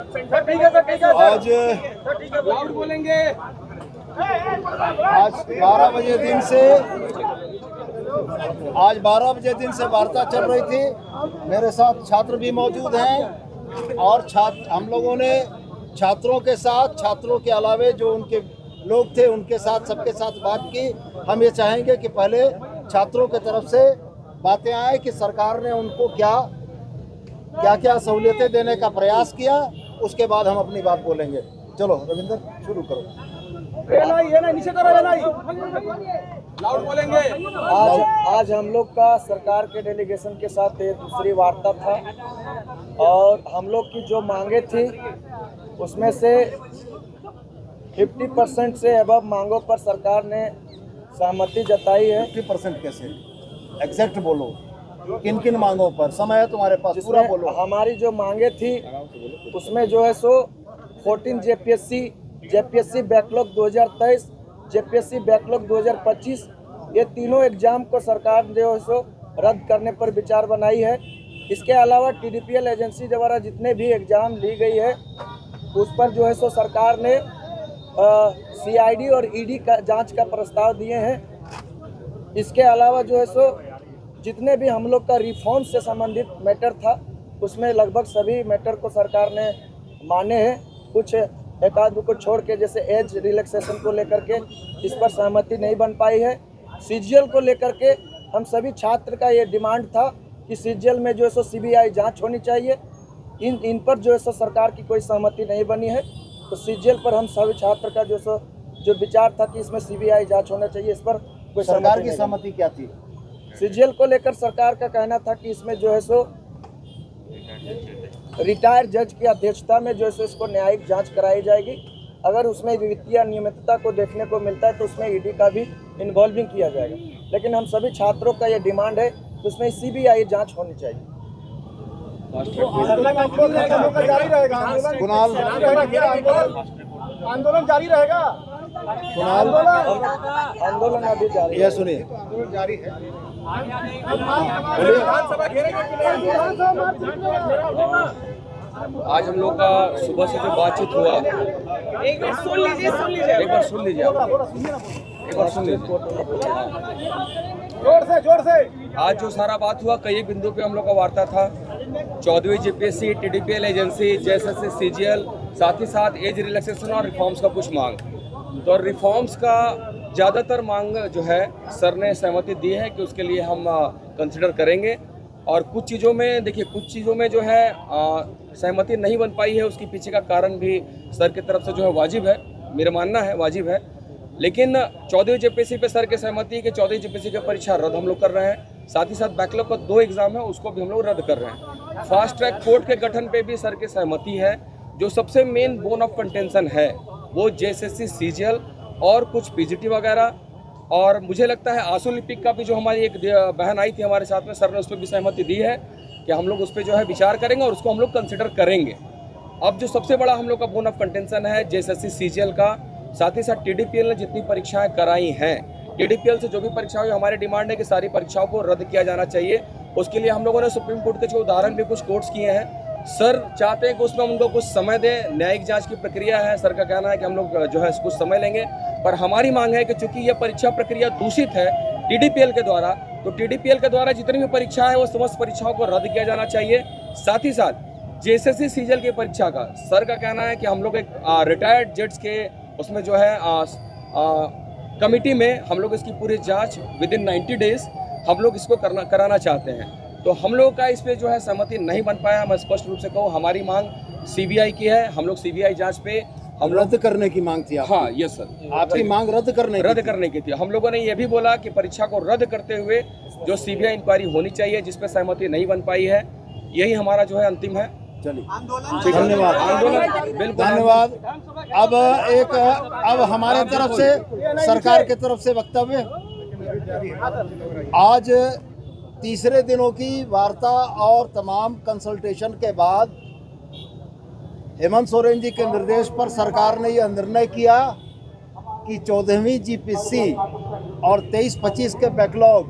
आज बोलेंगे। आज 12 बजे दिन से वार्ता चल रही थी। मेरे साथ छात्र भी मौजूद हैं और हम लोगों ने छात्रों के साथ, छात्रों के अलावे जो उनके लोग थे उनके साथ, सबके साथ बात की। हम ये चाहेंगे कि पहले छात्रों के तरफ से बातें आए कि सरकार ने उनको क्या सहूलियतें देने का प्रयास किया, उसके बाद हम अपनी बात बोलेंगे। चलो रविंदर, शुरू करो। लाउड बोलेंगे। आज हम लोग का सरकार के डेलीगेशन के साथ एक दूसरी वार्ता था और हम लोग की जो मांगे थी उसमें से 50% से अबव मांगों पर सरकार ने सहमति जताई है। 50% कैसे? एग्जैक्ट बोलो, किन किन मांगों पर? समय है तुम्हारे पास, पूरा बोलो। हमारी जो मांगे थी उसमें जो है सो 14 जेपीएससी बैकलॉग 2023, जेपीएससी बैकलॉग 2025, ये तीनों एग्जाम को सरकार जो है सो रद्द करने पर विचार बनाई है। इसके अलावा टीडीपीएल एजेंसी द्वारा जितने भी एग्जाम ली गई है उस पर जो है सो सरकार ने सीआईडी और ईडी का जांच का प्रस्ताव दिए हैं। इसके अलावा जो है सो जितने भी हम लोग का रिफॉर्म से संबंधित मैटर था उसमें लगभग सभी मैटर को सरकार ने माने हैं। कुछ एक आध को छोड़ के, जैसे एज रिलैक्सेशन को लेकर के इस पर सहमति नहीं बन पाई है। सीजीएल को लेकर के हम सभी छात्र का ये डिमांड था कि सीजीएल में जो है सो सीबीआई जांच होनी चाहिए। इन पर जो है सो सरकार की कोई सहमति नहीं बनी है। तो सीजीएल पर हम सभी छात्र का जो विचार था कि इसमें सीबीआई जांच होना चाहिए, इस पर कोई सरकार की सहमति क्या थी? सीजीएल को लेकर सरकार का कहना था कि इसमें जो है सो रिटायर्ड जज की अध्यक्षता में जो है सो इसको न्यायिक जांच कराई जाएगी। अगर उसमें वित्तीय अनियमितता को देखने को मिलता है तो उसमें ईडी का भी इन्वॉल्विंग किया जाएगा। लेकिन हम सभी छात्रों का ये डिमांड है कि उसमें सीबीआई जांच होनी चाहिए। कुणाल, आंदोलन जारी रहेगा। आंदोलन अभी जारी है। ये सुनिए, जारी है। आज हम लोग का सुबह से जो बातचीत हुआ, एक बार सुन लीजिए। जोर से। आज जो सारा बात हुआ, कई बिंदु पे हम लोग का वार्ता था। 14वीं JPSC, TDPL agency, JSSC, CGL, साथ ही साथ एज रिलैक्सेशन और रिफॉर्म्स का कुछ मांग। तो रिफॉर्म्स का ज़्यादातर मांग जो है सर ने सहमति दी है कि उसके लिए हम कंसिडर करेंगे। और कुछ चीज़ों में देखिए, कुछ चीज़ों में जो है सहमति नहीं बन पाई है, उसके पीछे का कारण भी सर की तरफ से जो है वाजिब है, मेरा मानना है वाजिब है। लेकिन 14वीं जेपीएससी पे सर की सहमति है कि 14वीं जेपीएससी की परीक्षा रद्द हम लोग कर रहे हैं। साथ ही साथ बैकलॉग का 2 एग्जाम है उसको भी हम लोग रद्द कर रहे हैं। फास्ट ट्रैक कोर्ट के गठन पे भी सर की सहमति है। जो सबसे मेन बोन ऑफ कंटेंशन है वो जेएसएससी, सीजीएल और कुछ पीजीटी वगैरह। और मुझे लगता है आंसू लिपिक का भी जो हमारी एक बहन आई थी हमारे साथ में, सर ने उस पर भी सहमति दी है कि हम लोग उस पर जो है विचार करेंगे और उसको हम लोग कंसिडर करेंगे। अब जो सबसे बड़ा हम लोग का बोन ऑफ कंटेंशन है जेएसएससी, सीजीएल का, साथ ही साथ टीडीपीएल ने जितनी परीक्षाएं कराई हैं, टीडीपीएल से जो भी परीक्षाएं हुई, हमारी डिमांड है कि सारी परीक्षाओं को रद्द किया जाना चाहिए। उसके लिए हम लोगों ने सुप्रीम कोर्ट के जो उदाहरण भी कुछ कोर्ट्स किए हैं। सर चाहते हैं कि उसमें उनको कुछ समय दें, न्यायिक जांच की प्रक्रिया है। सर का कहना है कि हम लोग जो है कुछ समय लेंगे, पर हमारी मांग है कि चूंकि यह परीक्षा प्रक्रिया दूषित है टीडीपीएल के द्वारा, तो टीडीपीएल के द्वारा जितनी भी परीक्षा है वो समस्त परीक्षाओं को रद्द किया जाना चाहिए। साथ ही साथ जेएसएससी, सीजीएल की परीक्षा का सर का कहना है कि हम लोग एक रिटायर्ड जज के उसमें जो है कमिटी में हम लोग इसकी पूरी जाँच विदिन 90 डेज हम लोग इसको कराना चाहते हैं। तो हम लोग का इस पे जो है सहमति नहीं बन पाया। मैं स्पष्ट रूप से कहूँ, हमारी मांग सीबीआई की है। हम लोग सीबीआई जांच पे हम रद्द करने की मांग थी आपकी? हाँ, यस सर, आपकी मांग रद्द करने की थी। हम लोगों ने ये भी बोला कि परीक्षा को रद्द करते हुए जो सीबीआई इंक्वायरी होनी चाहिए, जिस पे सहमति नहीं बन पाई है, यही हमारा जो है अंतिम है। चलिए, धन्यवाद। बिल्कुल धन्यवाद। अब हमारे तरफ से, सरकार की तरफ से वक्तव्य। आज तीसरे दिनों की वार्ता और तमाम कंसल्टेशन के बाद हेमंत सोरेन जी के निर्देश पर सरकार ने यह निर्णय किया कि 14वीं जीपीएससी और 23-25 के बैकलॉग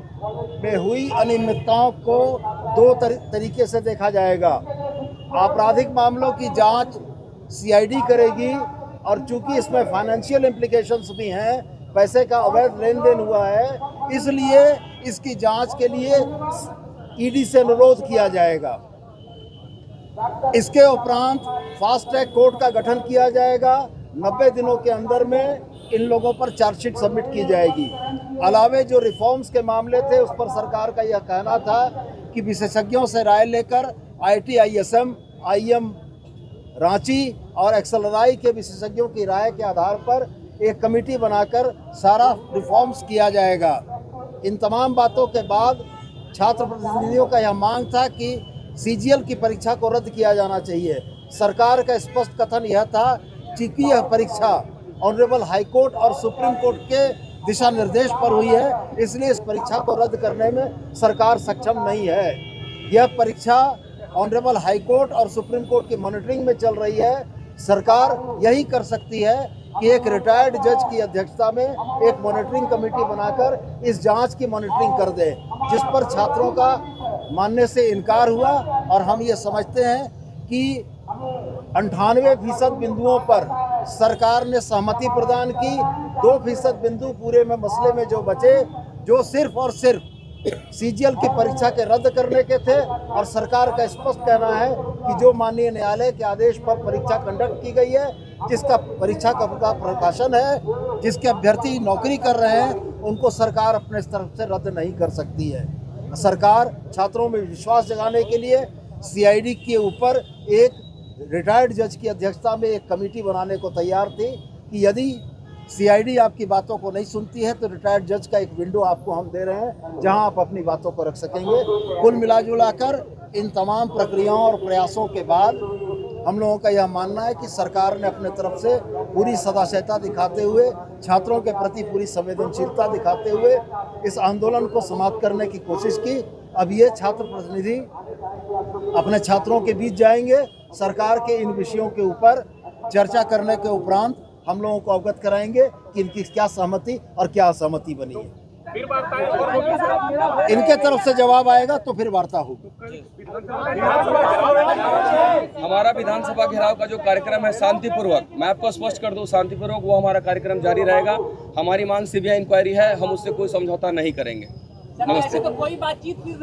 में हुई अनियमितताओं को 2 तरीके से देखा जाएगा। आपराधिक मामलों की जांच सीआईडी करेगी। और चूंकि इसमें फाइनेंशियल इम्प्लीकेशंस भी हैं, पैसे का अवैध लेन देन हुआ है, इसलिए इसकी जांच के लिए ईडी से अनुरोध किया जाएगा। इसके उपरांत फास्ट ट्रैक कोर्ट का गठन किया जाएगा। 90 दिनों के अंदर में इन लोगों पर चार्जशीट सबमिट की जाएगी। अलावे जो रिफॉर्म्स के मामले थे उस पर सरकार का यह कहना था कि विशेषज्ञों से राय लेकर IIT ISM IIM रांची और एक्सएलआरआई के विशेषज्ञों की राय के आधार पर एक कमेटी बनाकर सारा रिफॉर्म्स किया जाएगा। इन तमाम बातों के बाद छात्र प्रतिनिधियों का यह मांग था कि CGL की परीक्षा को रद्द किया जाना चाहिए। सरकार का स्पष्ट कथन यह था कि यह परीक्षा ऑनरेबल हाई कोर्ट और सुप्रीम कोर्ट के दिशा निर्देश पर हुई है, इसलिए इस परीक्षा को रद्द करने में सरकार सक्षम नहीं है। यह परीक्षा ऑनरेबल हाई कोर्ट और सुप्रीम कोर्ट की मॉनिटरिंग में चल रही है। सरकार यही कर सकती है कि एक रिटायर्ड जज की अध्यक्षता में एक मॉनिटरिंग कमेटी बनाकर इस जांच की मॉनिटरिंग कर दे, जिस पर छात्रों का मानने से इनकार हुआ। और हम ये समझते हैं कि 98% बिंदुओं पर सरकार ने सहमति प्रदान की। 2% बिंदु पूरे में मसले में जो बचे, जो सिर्फ और सिर्फ CGL की परीक्षा के रद्द करने के थे। और सरकार का स्पष्ट कहना है कि जो माननीय न्यायालय के आदेश पर परीक्षा कंडक्ट की गई है, जिसका परीक्षा का प्रकाशन है, जिसके अभ्यर्थी नौकरी कर रहे हैं, उनको सरकार अपने तरफ से रद्द नहीं कर सकती है। सरकार छात्रों में विश्वास जगाने के लिए CID के ऊपर एक रिटायर्ड जज की अध्यक्षता में एक कमेटी बनाने को तैयार थी कि यदि CID आपकी बातों को नहीं सुनती है तो रिटायर्ड जज का एक विंडो आपको हम दे रहे हैं जहां आप अपनी बातों को रख सकेंगे। कुल मिलाजुलाकर इन तमाम प्रक्रियाओं और प्रयासों के बाद हम लोगों का यह मानना है कि सरकार ने अपने तरफ से पूरी सदाशयता दिखाते हुए, छात्रों के प्रति पूरी संवेदनशीलता दिखाते हुए इस आंदोलन को समाप्त करने की कोशिश की। अब ये छात्र प्रतिनिधि अपने छात्रों के बीच जाएंगे, सरकार के इन विषयों के ऊपर चर्चा करने के उपरांत हम लोगों को अवगत कराएंगे कि इनकी क्या सहमति और क्या असहमति बनी है। इनके तरफ से जवाब आएगा तो फिर वार्ता होगी। हमारा विधानसभा घेराव का जो कार्यक्रम है शांतिपूर्वक, मैं आपको स्पष्ट कर दूं, शांतिपूर्वक वो हमारा कार्यक्रम जारी रहेगा। हमारी मांग CBI इंक्वायरी है, हम उससे कोई समझौता नहीं करेंगे। नमस्ते। कोई बातचीत नहीं